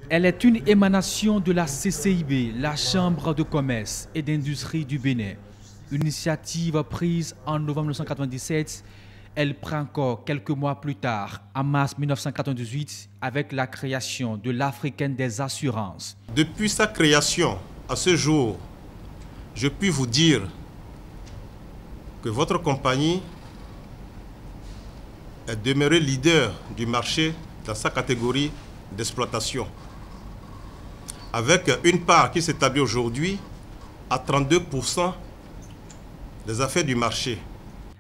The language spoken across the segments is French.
Elle est une émanation de la CCIB, la Chambre de commerce et d'industrie du Bénin. Une initiative prise en novembre 1997, elle prend encore quelques mois plus tard, en mars 1998, avec la création de l'Africaine des assurances. Depuis sa création à ce jour, je puis vous dire que votre compagnie est demeurée leader du marché dans sa catégorie d'exploitation, avec une part qui s'établit aujourd'hui à 32% des affaires du marché.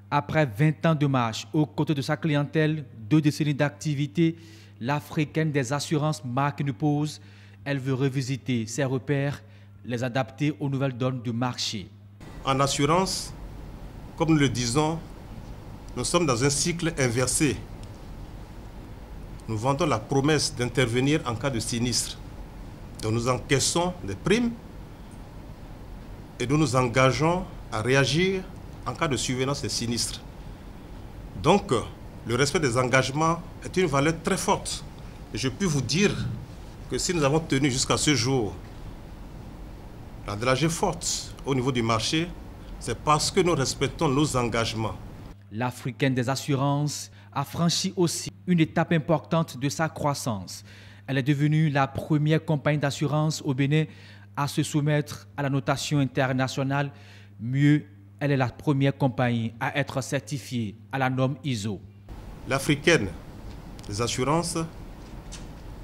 Après 20 ans de marche aux côtés de sa clientèle, 2 décennies d'activité, l'Africaine des assurances marque une pause. Elle veut revisiter ses repères, les adapter aux nouvelles donnes du marché. En assurance, comme nous le disons, nous sommes dans un cycle inversé. Nous vendons la promesse d'intervenir en cas de sinistre. Donc nous encaissons des primes et nous nous engageons à réagir en cas de survenance des sinistres. Donc, le respect des engagements est une valeur très forte. Et je puis vous dire que si nous avons tenu jusqu'à ce jour la dragée forte au niveau du marché, c'est parce que nous respectons nos engagements. L'Africaine des assurances a franchi aussi une étape importante de sa croissance. Elle est devenue la première compagnie d'assurance au Bénin à se soumettre à la notation internationale. Mieux, elle est la première compagnie à être certifiée à la norme ISO. L'Africaine des assurances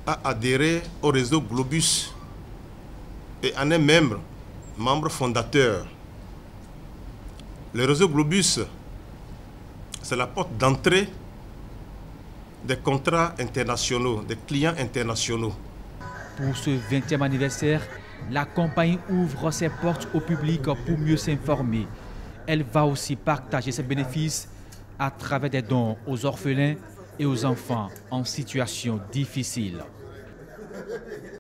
a adhéré au réseau Globus et en est membre fondateur. Le réseau Globus, c'est la porte d'entrée des contrats internationaux, des clients internationaux. Pour ce 20e anniversaire, la compagnie ouvre ses portes au public pour mieux s'informer. Elle va aussi partager ses bénéfices à travers des dons aux orphelins et aux enfants en situation difficile.